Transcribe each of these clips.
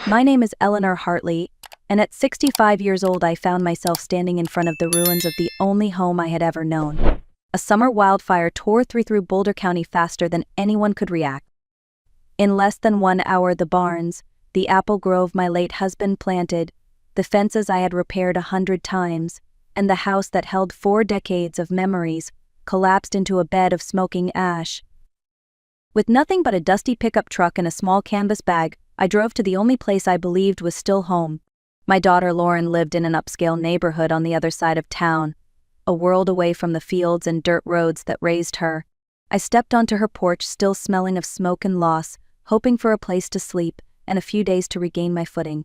My name is Eleanor Hartley, and at 65 years old I found myself standing in front of the ruins of the only home I had ever known. A summer wildfire tore through Boulder County faster than anyone could react. In less than 1 hour, the barns, the apple grove my late husband planted, the fences I had repaired 100 times, and the house that held 4 decades of memories collapsed into a bed of smoking ash. With nothing but a dusty pickup truck and a small canvas bag, I drove to the only place I believed was still home. My daughter Lauren lived in an upscale neighborhood on the other side of town, a world away from the fields and dirt roads that raised her. I stepped onto her porch, still smelling of smoke and loss, hoping for a place to sleep and a few days to regain my footing.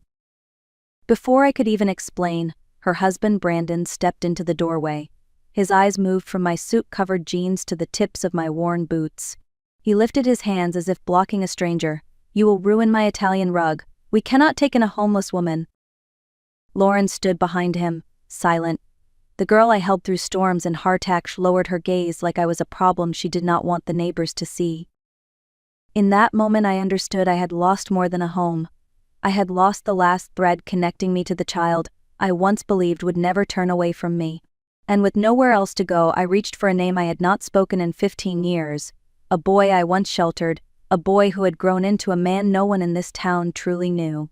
Before I could even explain, her husband Brandon stepped into the doorway. His eyes moved from my soot-covered jeans to the tips of my worn boots. He lifted his hands as if blocking a stranger. "You will ruin my Italian rug. We cannot take in a homeless woman." Lauren stood behind him, silent. The girl I held through storms and hardtack lowered her gaze like I was a problem she did not want the neighbors to see. In that moment I understood I had lost more than a home. I had lost the last thread connecting me to the child I once believed would never turn away from me. And with nowhere else to go, I reached for a name I had not spoken in 15 years. A boy I once sheltered, a boy who had grown into a man no one in this town truly knew.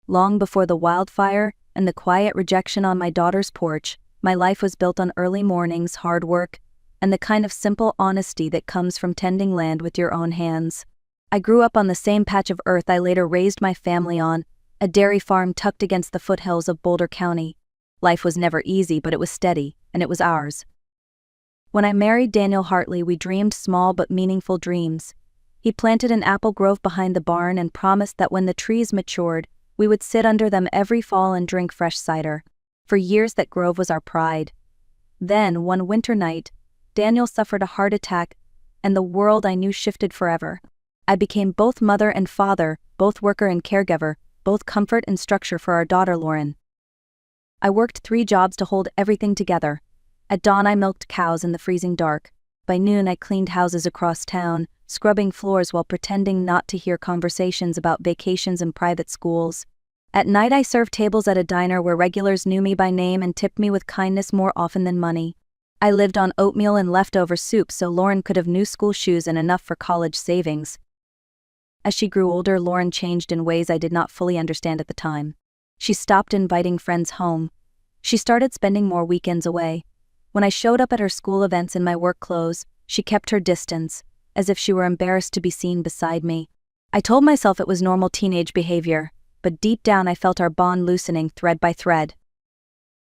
Long before the wildfire and the quiet rejection on my daughter's porch, my life was built on early mornings, hard work, and the kind of simple honesty that comes from tending land with your own hands. I grew up on the same patch of earth I later raised my family on, a dairy farm tucked against the foothills of Boulder County. Life was never easy, but it was steady, and it was ours. When I married Daniel Hartley, we dreamed small but meaningful dreams. He planted an apple grove behind the barn and promised that when the trees matured, we would sit under them every fall and drink fresh cider. For years that grove was our pride. Then, one winter night, Daniel suffered a heart attack, and the world I knew shifted forever. I became both mother and father, both worker and caregiver, both comfort and structure for our daughter Lauren. I worked 3 jobs to hold everything together. At dawn I milked cows in the freezing dark. By noon I cleaned houses across town, scrubbing floors while pretending not to hear conversations about vacations and private schools. At night I served tables at a diner where regulars knew me by name and tipped me with kindness more often than money. I lived on oatmeal and leftover soup so Lauren could have new school shoes and enough for college savings. As she grew older, Lauren changed in ways I did not fully understand at the time. She stopped inviting friends home. She started spending more weekends away. When I showed up at her school events in my work clothes, she kept her distance, as if she were embarrassed to be seen beside me. I told myself it was normal teenage behavior, but deep down I felt our bond loosening thread by thread.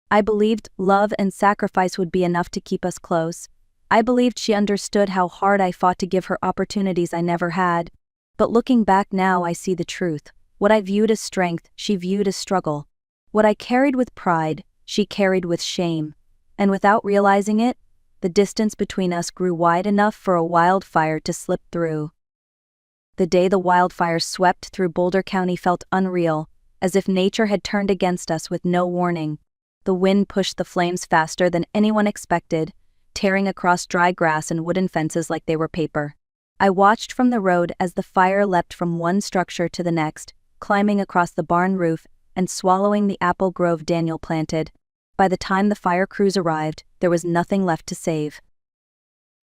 I believed love and sacrifice would be enough to keep us close. I believed she understood how hard I fought to give her opportunities I never had. But looking back now, I see the truth. What I viewed as strength, she viewed as struggle. What I carried with pride, she carried with shame. And without realizing it, the distance between us grew wide enough for a wildfire to slip through. The day the wildfire swept through Boulder County felt unreal, as if nature had turned against us with no warning. The wind pushed the flames faster than anyone expected, tearing across dry grass and wooden fences like they were paper. I watched from the road as the fire leapt from one structure to the next, climbing across the barn roof and swallowing the apple grove Daniel planted. By the time the fire crews arrived, there was nothing left to save.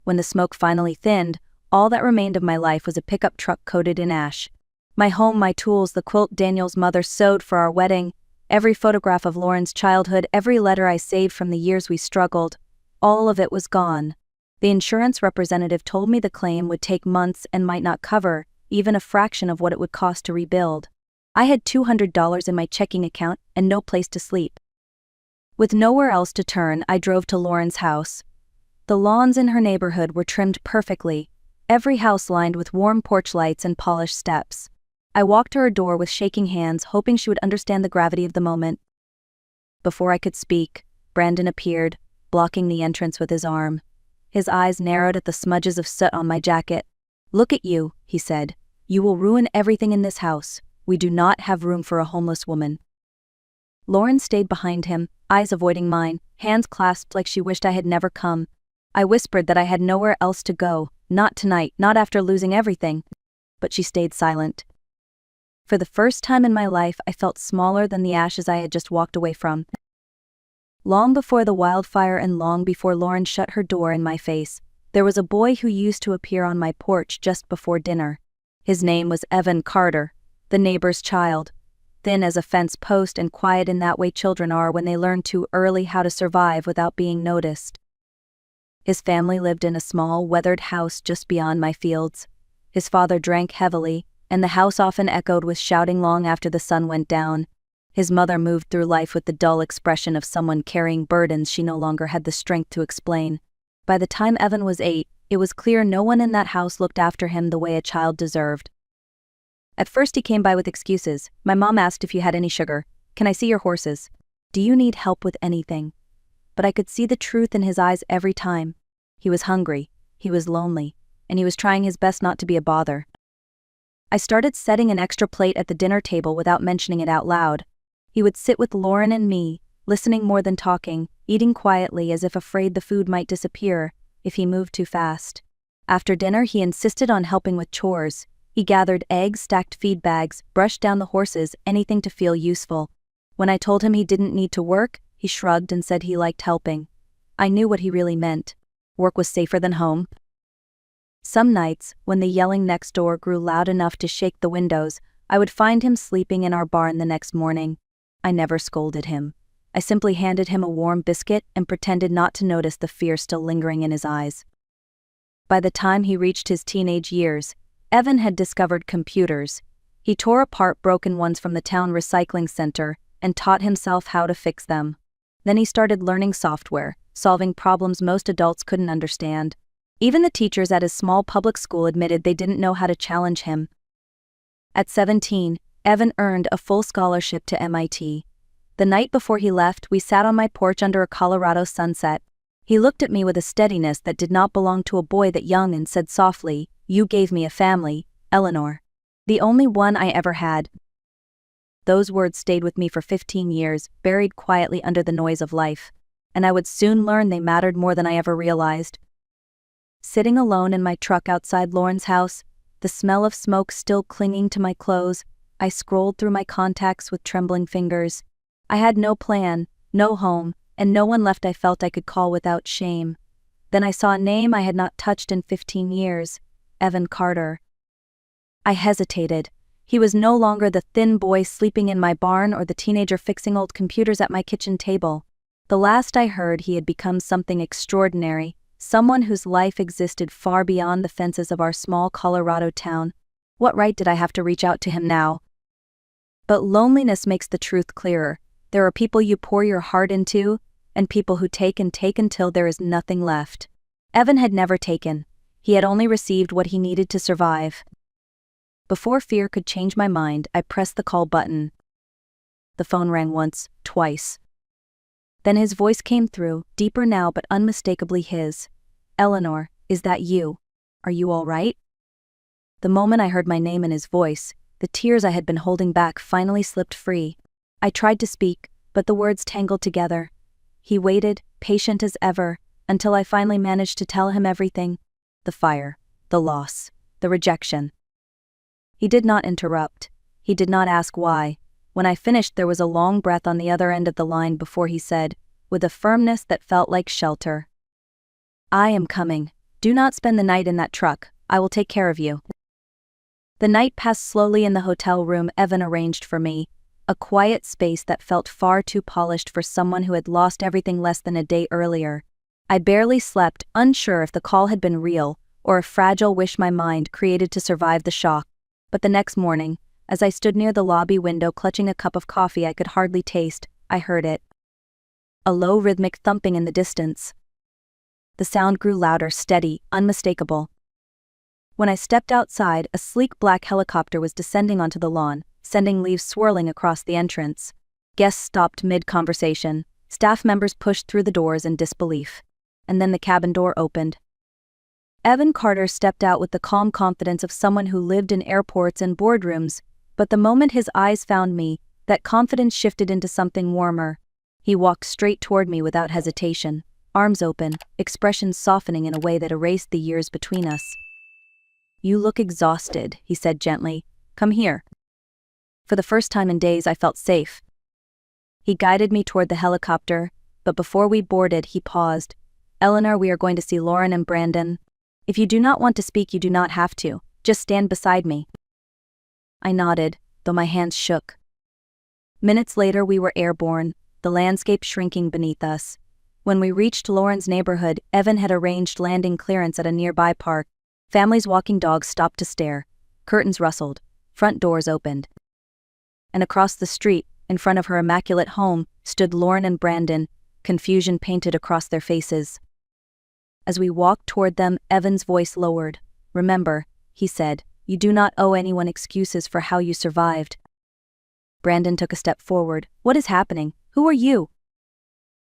When the smoke finally thinned, all that remained of my life was a pickup truck coated in ash. My home, my tools, the quilt Daniel's mother sewed for our wedding, every photograph of Lauren's childhood, every letter I saved from the years we struggled, all of it was gone. The insurance representative told me the claim would take months and might not cover even a fraction of what it would cost to rebuild. I had $200 in my checking account and no place to sleep. With nowhere else to turn, I drove to Lauren's house. The lawns in her neighborhood were trimmed perfectly, every house lined with warm porch lights and polished steps. I walked to her door with shaking hands, hoping she would understand the gravity of the moment. Before I could speak, Brandon appeared, blocking the entrance with his arm. His eyes narrowed at the smudges of soot on my jacket. "Look at you," he said. "You will ruin everything in this house. We do not have room for a homeless woman." Lauren stayed behind him, eyes avoiding mine, hands clasped like she wished I had never come. I whispered that I had nowhere else to go, not tonight, not after losing everything. But she stayed silent. For the first time in my life, I felt smaller than the ashes I had just walked away from. Long before the wildfire and long before Lauren shut her door in my face, there was a boy who used to appear on my porch just before dinner. His name was Evan Carter, the neighbor's child. Thin as a fence post and quiet in that way children are when they learn too early how to survive without being noticed. His family lived in a small, weathered house just beyond my fields. His father drank heavily, and the house often echoed with shouting long after the sun went down. His mother moved through life with the dull expression of someone carrying burdens she no longer had the strength to explain. By the time Evan was 8, it was clear no one in that house looked after him the way a child deserved. At first he came by with excuses. My mom asked if you had any sugar. Can I see your horses? Do you need help with anything? But I could see the truth in his eyes every time. He was hungry, he was lonely, and he was trying his best not to be a bother. I started setting an extra plate at the dinner table without mentioning it out loud. He would sit with Lauren and me, listening more than talking, eating quietly as if afraid the food might disappear if he moved too fast. After dinner, he insisted on helping with chores. He gathered eggs, stacked feed bags, brushed down the horses, anything to feel useful. When I told him he didn't need to work, he shrugged and said he liked helping. I knew what he really meant. Work was safer than home. Some nights, when the yelling next door grew loud enough to shake the windows, I would find him sleeping in our barn the next morning. I never scolded him. I simply handed him a warm biscuit and pretended not to notice the fear still lingering in his eyes. By the time he reached his teenage years, Evan had discovered computers. He tore apart broken ones from the town recycling center and taught himself how to fix them. Then he started learning software, solving problems most adults couldn't understand. Even the teachers at his small public school admitted they didn't know how to challenge him. At 17, Evan earned a full scholarship to MIT. The night before he left, we sat on my porch under a Colorado sunset. He looked at me with a steadiness that did not belong to a boy that young and said softly, "You gave me a family, Eleanor. The only one I ever had." Those words stayed with me for 15 years, buried quietly under the noise of life. And I would soon learn they mattered more than I ever realized. Sitting alone in my truck outside Lauren's house, the smell of smoke still clinging to my clothes, I scrolled through my contacts with trembling fingers. I had no plan, no home, and no one left I felt I could call without shame. Then I saw a name I had not touched in 15 years, Evan Carter. I hesitated. He was no longer the thin boy sleeping in my barn or the teenager fixing old computers at my kitchen table. The last I heard, he had become something extraordinary, someone whose life existed far beyond the fences of our small Colorado town. What right did I have to reach out to him now? But loneliness makes the truth clearer. There are people you pour your heart into, and people who take and take until there is nothing left. Evan had never taken. He had only received what he needed to survive. Before fear could change my mind, I pressed the call button. The phone rang once, twice. Then his voice came through, deeper now but unmistakably his. "Eleanor, is that you? Are you all right?" The moment I heard my name in his voice, the tears I had been holding back finally slipped free. I tried to speak, but the words tangled together. He waited, patient as ever, until I finally managed to tell him everything. The fire, the loss, the rejection. He did not interrupt. He did not ask why. When I finished, there was a long breath on the other end of the line before he said, with a firmness that felt like shelter, "I am coming. Do not spend the night in that truck. I will take care of you." The night passed slowly in the hotel room Evan arranged for me, a quiet space that felt far too polished for someone who had lost everything less than a day earlier. I barely slept, unsure if the call had been real or a fragile wish my mind created to survive the shock. But the next morning, as I stood near the lobby window clutching a cup of coffee I could hardly taste, I heard it. A low rhythmic thumping in the distance. The sound grew louder, steady, unmistakable. When I stepped outside, a sleek black helicopter was descending onto the lawn, sending leaves swirling across the entrance. Guests stopped mid-conversation. Staff members pushed through the doors in disbelief. And then the cabin door opened. Evan Carter stepped out with the calm confidence of someone who lived in airports and boardrooms, but the moment his eyes found me, that confidence shifted into something warmer. He walked straight toward me without hesitation, arms open, expressions softening in a way that erased the years between us. "You look exhausted," he said gently. "Come here." For the first time in days, I felt safe. He guided me toward the helicopter, but before we boarded, he paused. "Eleanor, we are going to see Lauren and Brandon. If you do not want to speak, you do not have to. Just stand beside me." I nodded, though my hands shook. Minutes later, we were airborne, the landscape shrinking beneath us. When we reached Lauren's neighborhood, Evan had arranged landing clearance at a nearby park. Families walking dogs stopped to stare. Curtains rustled. Front doors opened. And across the street, in front of her immaculate home, stood Lauren and Brandon, confusion painted across their faces. As we walked toward them, Evan's voice lowered. "Remember," he said, "you do not owe anyone excuses for how you survived." Brandon took a step forward. "What is happening? Who are you?"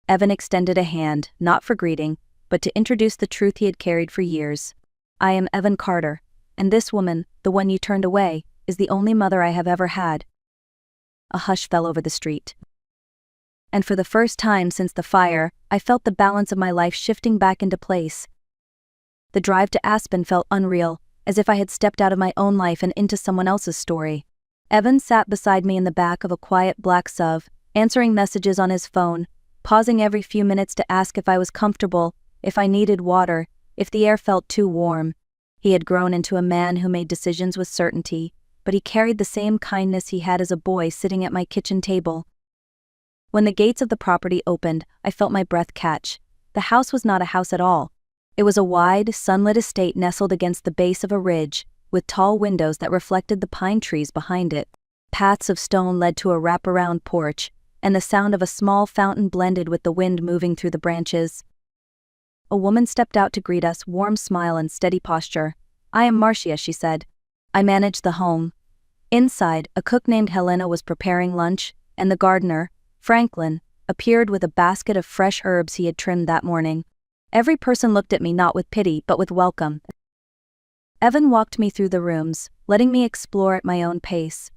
Evan extended a hand, not for greeting, but to introduce the truth he had carried for years. "I am Evan Carter, and this woman, the one you turned away, is the only mother I have ever had." A hush fell over the street. And for the first time since the fire, I felt the balance of my life shifting back into place. The drive to Aspen felt unreal, as if I had stepped out of my own life and into someone else's story. Evan sat beside me in the back of a quiet black SUV, answering messages on his phone, pausing every few minutes to ask if I was comfortable, if I needed water, if the air felt too warm. He had grown into a man who made decisions with certainty, but he carried the same kindness he had as a boy sitting at my kitchen table. When the gates of the property opened, I felt my breath catch. The house was not a house at all. It was a wide, sunlit estate nestled against the base of a ridge, with tall windows that reflected the pine trees behind it. Paths of stone led to a wraparound porch, and the sound of a small fountain blended with the wind moving through the branches. A woman stepped out to greet us, warm smile and steady posture. "I am Marcia," she said. "I manage the home." Inside, a cook named Helena was preparing lunch, and the gardener, Franklin, appeared with a basket of fresh herbs he had trimmed that morning. Every person looked at me not with pity but with welcome. Evan walked me through the rooms, letting me explore at my own pace.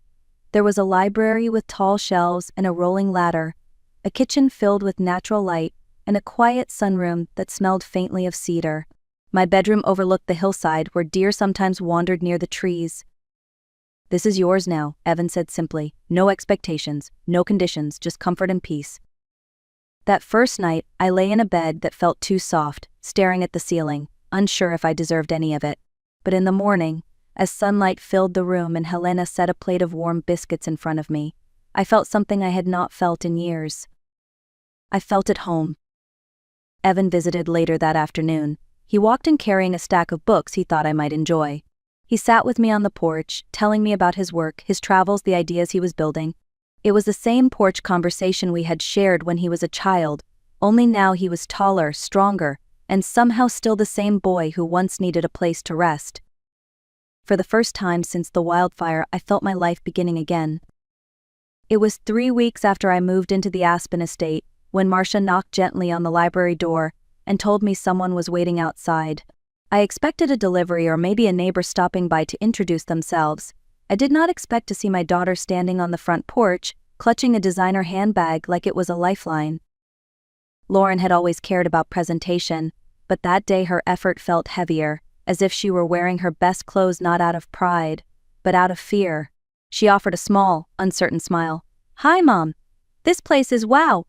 There was a library with tall shelves and a rolling ladder, a kitchen filled with natural light, and a quiet sunroom that smelled faintly of cedar. My bedroom overlooked the hillside where deer sometimes wandered near the trees. "This is yours now," Evan said simply. "No expectations, no conditions, just comfort and peace." That first night, I lay in a bed that felt too soft, staring at the ceiling, unsure if I deserved any of it. But in the morning, as sunlight filled the room and Helena set a plate of warm biscuits in front of me, I felt something I had not felt in years. I felt at home. Evan visited later that afternoon. He walked in carrying a stack of books he thought I might enjoy. He sat with me on the porch, telling me about his work, his travels, the ideas he was building. It was the same porch conversation we had shared when he was a child, only now he was taller, stronger, and somehow still the same boy who once needed a place to rest. For the first time since the wildfire, I felt my life beginning again. It was 3 weeks after I moved into the Aspen estate, when Marcia knocked gently on the library door and told me someone was waiting outside. I expected a delivery or maybe a neighbor stopping by to introduce themselves. I did not expect to see my daughter standing on the front porch, clutching a designer handbag like it was a lifeline. Lauren had always cared about presentation, but that day her effort felt heavier, as if she were wearing her best clothes not out of pride, but out of fear. She offered a small, uncertain smile. "Hi, Mom. This place is wow."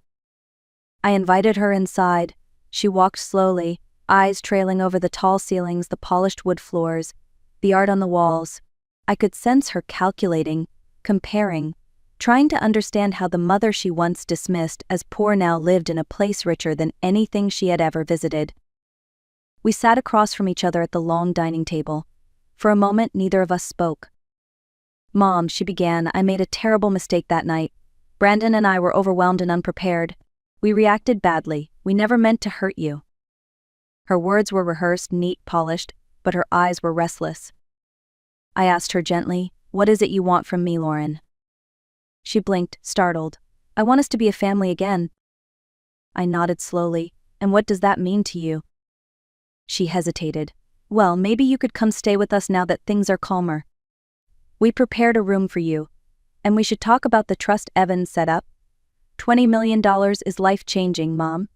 I invited her inside. She walked slowly, eyes trailing over the tall ceilings, the polished wood floors, the art on the walls. I could sense her calculating, comparing, trying to understand how the mother she once dismissed as poor now lived in a place richer than anything she had ever visited. We sat across from each other at the long dining table. For a moment, neither of us spoke. "Mom," she began, "I made a terrible mistake that night. Brandon and I were overwhelmed and unprepared. We reacted badly. We never meant to hurt you." Her words were rehearsed, neat, polished, but her eyes were restless. I asked her gently, "What is it you want from me, Lauren?" She blinked, startled. "I want us to be a family again." I nodded slowly. "And what does that mean to you?" She hesitated. "Well, maybe you could come stay with us now that things are calmer. We prepared a room for you. And we should talk about the trust Evan set up. $20 million is life-changing, Mom.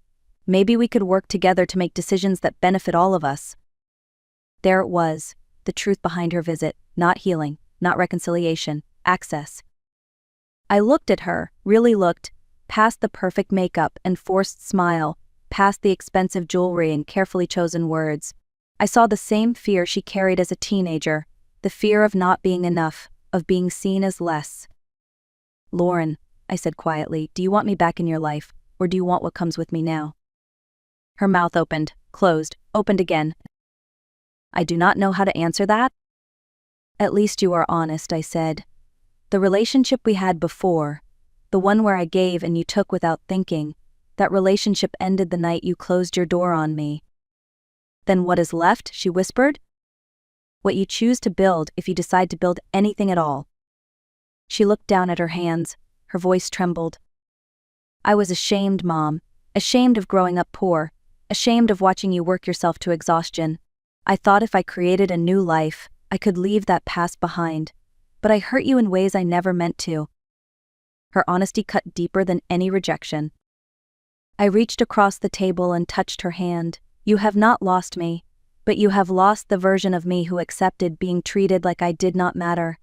Maybe we could work together to make decisions that benefit all of us." There it was, the truth behind her visit, not healing, not reconciliation, access. I looked at her, really looked, past the perfect makeup and forced smile, past the expensive jewelry and carefully chosen words. I saw the same fear she carried as a teenager, the fear of not being enough, of being seen as less. "Lauren," I said quietly, "do you want me back in your life, or do you want what comes with me now?" Her mouth opened, closed, opened again. "I do not know how to answer that." "At least you are honest," I said. "The relationship we had before, the one where I gave and you took without thinking, that relationship ended the night you closed your door on me." "Then what is left?" she whispered. "What you choose to build, if you decide to build anything at all." She looked down at her hands, her voice trembled. "I was ashamed, Mom, ashamed of growing up poor, ashamed of watching you work yourself to exhaustion. I thought if I created a new life, I could leave that past behind, but I hurt you in ways I never meant to." Her honesty cut deeper than any rejection. I reached across the table and touched her hand. "You have not lost me, but you have lost the version of me who accepted being treated like I did not matter."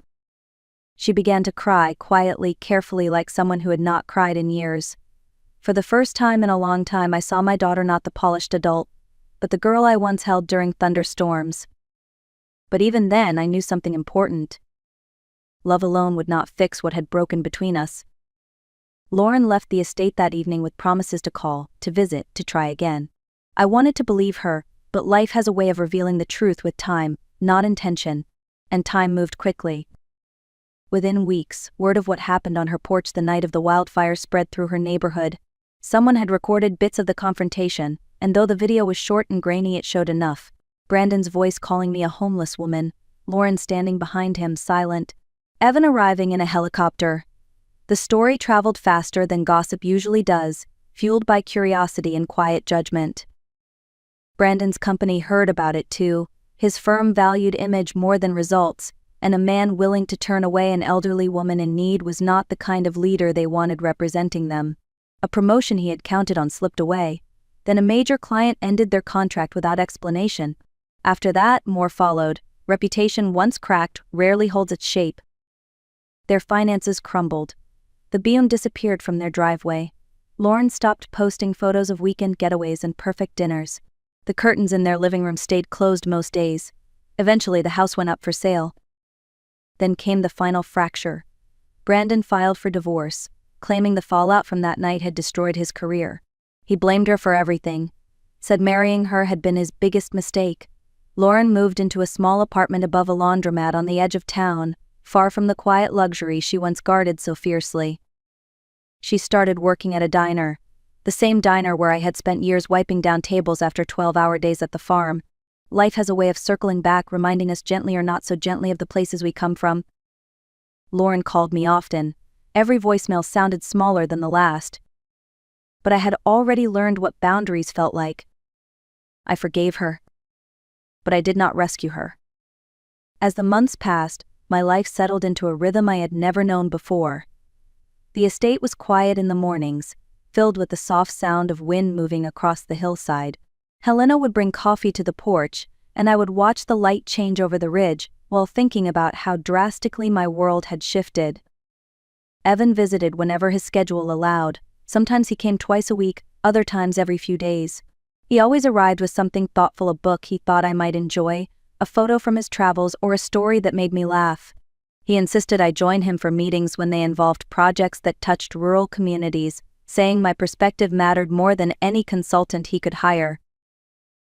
She began to cry, quietly, carefully, like someone who had not cried in years. For the first time in a long time I saw my daughter not the polished adult, but the girl I once held during thunderstorms. But even then I knew something important. Love alone would not fix what had broken between us. Lauren left the estate that evening with promises to call, to visit, to try again. I wanted to believe her, but life has a way of revealing the truth with time, not intention, and time moved quickly. Within weeks, word of what happened on her porch the night of the wildfire spread through her neighborhood. Someone had recorded bits of the confrontation, and though the video was short and grainy, it showed enough. Brandon's voice calling me a homeless woman, Lauren standing behind him, silent, Evan arriving in a helicopter. The story traveled faster than gossip usually does, fueled by curiosity and quiet judgment. Brandon's company heard about it too. His firm valued image more than results, and a man willing to turn away an elderly woman in need was not the kind of leader they wanted representing them. A promotion he had counted on slipped away. Then a major client ended their contract without explanation. After that, more followed. Reputation once cracked rarely holds its shape. Their finances crumbled. The Beam disappeared from their driveway. Lauren stopped posting photos of weekend getaways and perfect dinners. The curtains in their living room stayed closed most days. Eventually the house went up for sale. Then came the final fracture. Brandon filed for divorce, claiming the fallout from that night had destroyed his career. He blamed her for everything, said marrying her had been his biggest mistake. Lauren moved into a small apartment above a laundromat on the edge of town, far from the quiet luxury she once guarded so fiercely. She started working at a diner, the same diner where I had spent years wiping down tables after 12-hour days at the farm. Life has a way of circling back, reminding us gently or not so gently of the places we come from. Lauren called me often. Every voicemail sounded smaller than the last. But I had already learned what boundaries felt like. I forgave her. But I did not rescue her. As the months passed, my life settled into a rhythm I had never known before. The estate was quiet in the mornings, filled with the soft sound of wind moving across the hillside. Helena would bring coffee to the porch, and I would watch the light change over the ridge, while thinking about how drastically my world had shifted. Evan visited whenever his schedule allowed. Sometimes he came twice a week, other times every few days. He always arrived with something thoughtful, a book he thought I might enjoy, a photo from his travels, or a story that made me laugh. He insisted I join him for meetings when they involved projects that touched rural communities, saying my perspective mattered more than any consultant he could hire.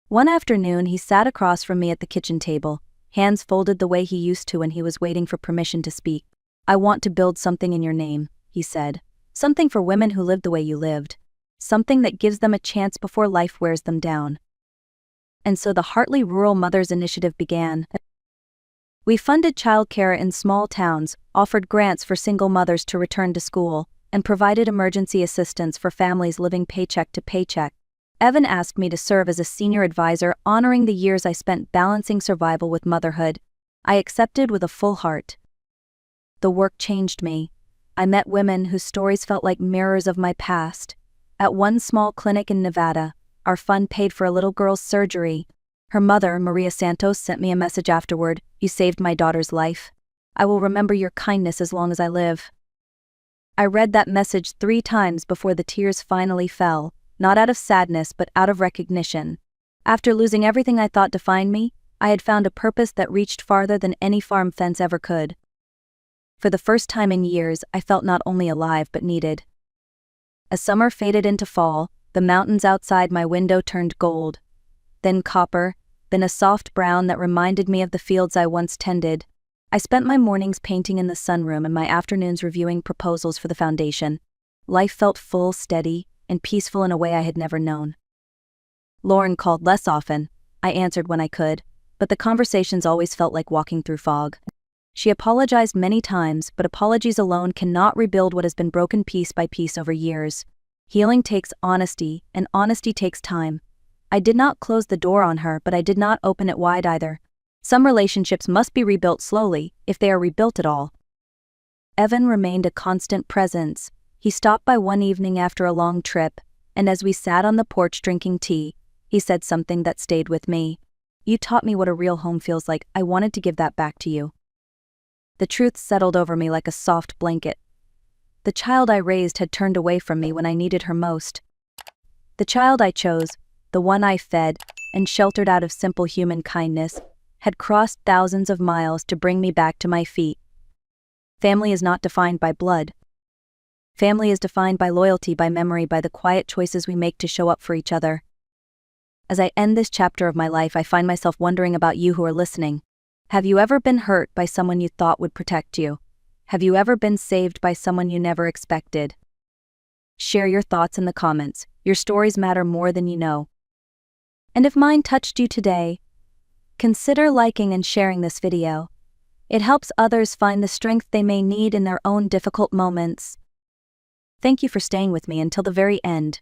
One afternoon he sat across from me at the kitchen table, hands folded the way he used to when he was waiting for permission to speak. "I want to build something in your name," he said. "Something for women who live the way you lived. Something that gives them a chance before life wears them down." And so the Hartley Rural Mothers Initiative began. We funded childcare in small towns, offered grants for single mothers to return to school, and provided emergency assistance for families living paycheck to paycheck. Evan asked me to serve as a senior advisor, honoring the years I spent balancing survival with motherhood. I accepted with a full heart. The work changed me. I met women whose stories felt like mirrors of my past. At one small clinic in Nevada, our fund paid for a little girl's surgery. Her mother, Maria Santos, sent me a message afterward. "You saved my daughter's life. I will remember your kindness as long as I live." I read that message 3 times before the tears finally fell, not out of sadness but out of recognition. After losing everything I thought defined me, I had found a purpose that reached farther than any farm fence ever could. For the first time in years, I felt not only alive but needed. As summer faded into fall, the mountains outside my window turned gold, then copper, then a soft brown that reminded me of the fields I once tended. I spent my mornings painting in the sunroom and my afternoons reviewing proposals for the foundation. Life felt full, steady, and peaceful in a way I had never known. Lauren called less often. I answered when I could, but the conversations always felt like walking through fog. She apologized many times, but apologies alone cannot rebuild what has been broken piece by piece over years. Healing takes honesty, and honesty takes time. I did not close the door on her, but I did not open it wide either. Some relationships must be rebuilt slowly, if they are rebuilt at all. Evan remained a constant presence. He stopped by one evening after a long trip, and as we sat on the porch drinking tea, he said something that stayed with me. "You taught me what a real home feels like. I wanted to give that back to you." The truth settled over me like a soft blanket. The child I raised had turned away from me when I needed her most. The child I chose, the one I fed and sheltered out of simple human kindness, had crossed thousands of miles to bring me back to my feet. Family is not defined by blood. Family is defined by loyalty, by memory, by the quiet choices we make to show up for each other. As I end this chapter of my life, I find myself wondering about you who are listening. Have you ever been hurt by someone you thought would protect you? Have you ever been saved by someone you never expected? Share your thoughts in the comments. Your stories matter more than you know. And if mine touched you today, consider liking and sharing this video. It helps others find the strength they may need in their own difficult moments. Thank you for staying with me until the very end.